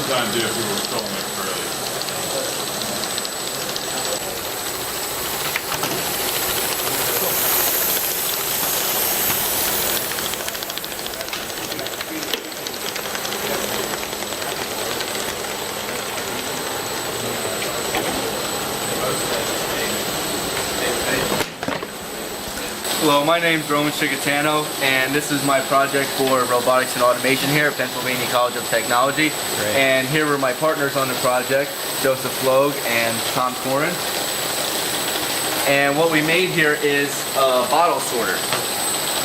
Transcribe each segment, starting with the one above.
trying to do if we were filming it early. Hello, my name is Roman Scicchitano, and this is my project for Robotics and Automation here at Pennsylvania College of Technology. Great. And here were my partners on the project, Logue and Thomas Koren. And what we made here is a bottle sorter.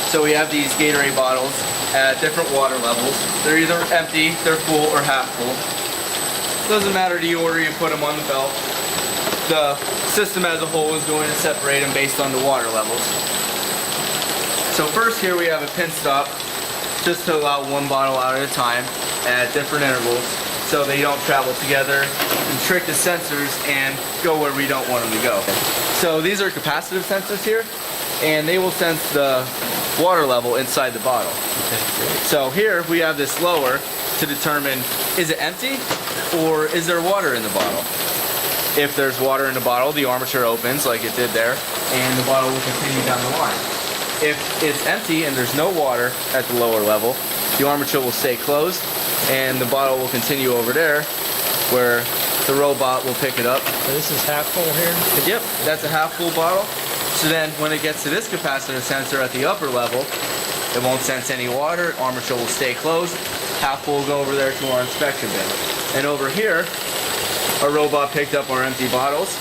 So we have these Gatorade bottles at different water levels. They're either empty, they're full, or half full. Doesn't matter the order you put them on the belt. The system as a whole is going to separate them based on the water levels. So first here we have a pin stop just to allow one bottle out at a time at different intervals so they don't travel together and trick the sensors and go where we don't want them to go. So these are capacitive sensors here, and they will sense the water level inside the bottle. So here we have this lower to determine, is it empty or is there water in the bottle? If there's water in the bottle, the armature opens like it did there, and the bottle will continue down the line. If it's empty and there's no water at the lower level, the armature will stay closed and the bottle will continue over there where the robot will pick it up. So this is half full here? Yep, that's a half full bottle. So then when it gets to this capacitor sensor at the upper level, it won't sense any water, armature will stay closed, half full will go over there to our inspection bin. And over here, our robot picked up our empty bottles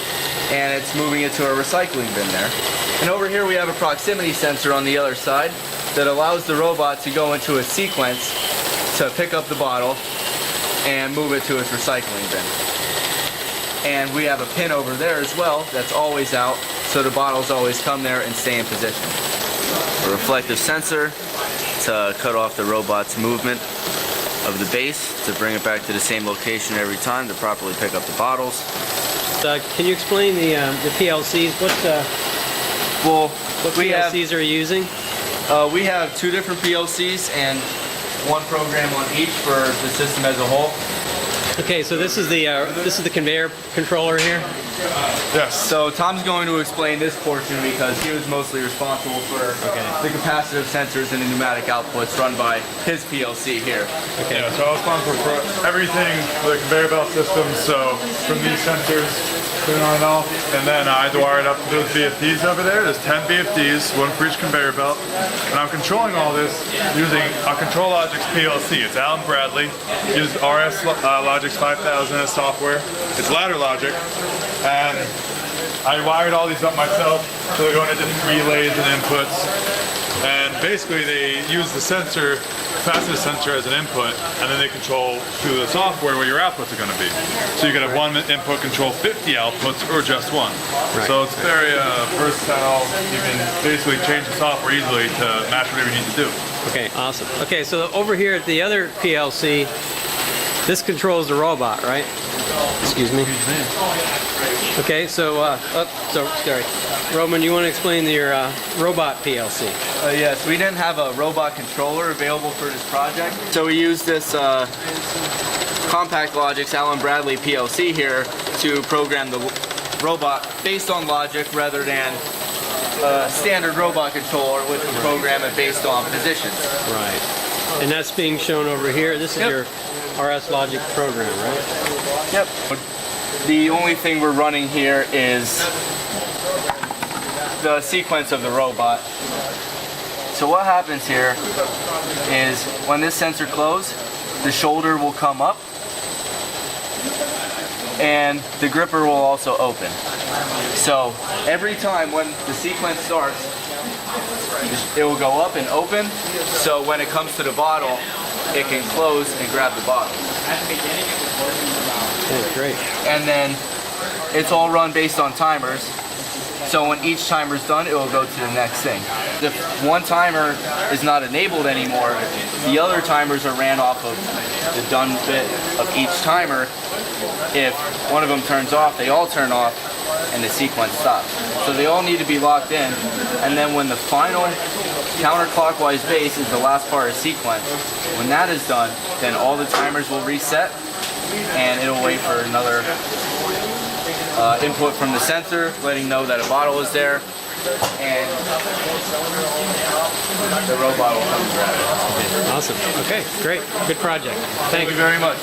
and it's moving it to a recycling bin there. And over here we have a proximity sensor on the other side that allows the robot to go into a sequence to pick up the bottle and move it to its recycling bin. And we have a pin over there as well that's always out, so the bottles always come there and stay in position. A reflective sensor to cut off the robot's movement of the base to bring it back to the same location every time to properly pick up the bottles. Can you explain the PLCs? What PLCs are you using? We have two different PLCs and one program on each for the system as a whole. Okay, so this is the conveyor controller here. Yes. So Tom's going to explain this portion because he was mostly responsible for the capacitive sensors and the pneumatic outputs run by his PLC here. Okay. Yeah, so I was responsible for everything for the conveyor belt system. So from these sensors, turn on and off, and then I had to wire it up to those VFDs over there. There's 10 VFDs, one for each conveyor belt, and I'm controlling all this using a ControlLogix PLC. It's Allen Bradley. Used RS Logix 5000 as software. It's ladder logic, and I wired all these up myself, so they're going into different relays and inputs. And basically, they use the sensor, capacitive sensor, as an input, and then they control through the software where your outputs are going to be. So you can have one input control 50 outputs or just one. Right. So it's very versatile. You can basically change the software easily to match whatever you need to do. Okay, awesome. Okay, so over here at the other PLC, this controls the robot, right? Excuse me. Okay, so sorry. Roman, you want to explain your robot PLC? Yes, we didn't have a robot controller available for this project, so we used this CompactLogix Allen Bradley PLC here to program the robot based on logic rather than a standard robot controller which would program it based on positions. Right. And that's being shown over here. This is your RS Logic program, right? Yep. The only thing we're running here is the sequence of the robot. So what happens here is when this sensor closes, the shoulder will come up and the gripper will also open. So every time when the sequence starts, it will go up and open, so when it comes to the bottle, it can close and grab the bottle. Okay, great. And then it's all run based on timers. So when each timer's done, it will go to the next thing. If one timer is not enabled anymore, the other timers are ran off of the done bit of each timer. If one of them turns off, they all turn off and the sequence stops. So they all need to be locked in, and then when the final counterclockwise base is the last part of sequence. When that is done, then all the timers will reset and it'll wait for another input from the sensor letting know that a bottle is there, and the robot will come and grab it. Awesome. Okay, great. Good project. Thank you very much.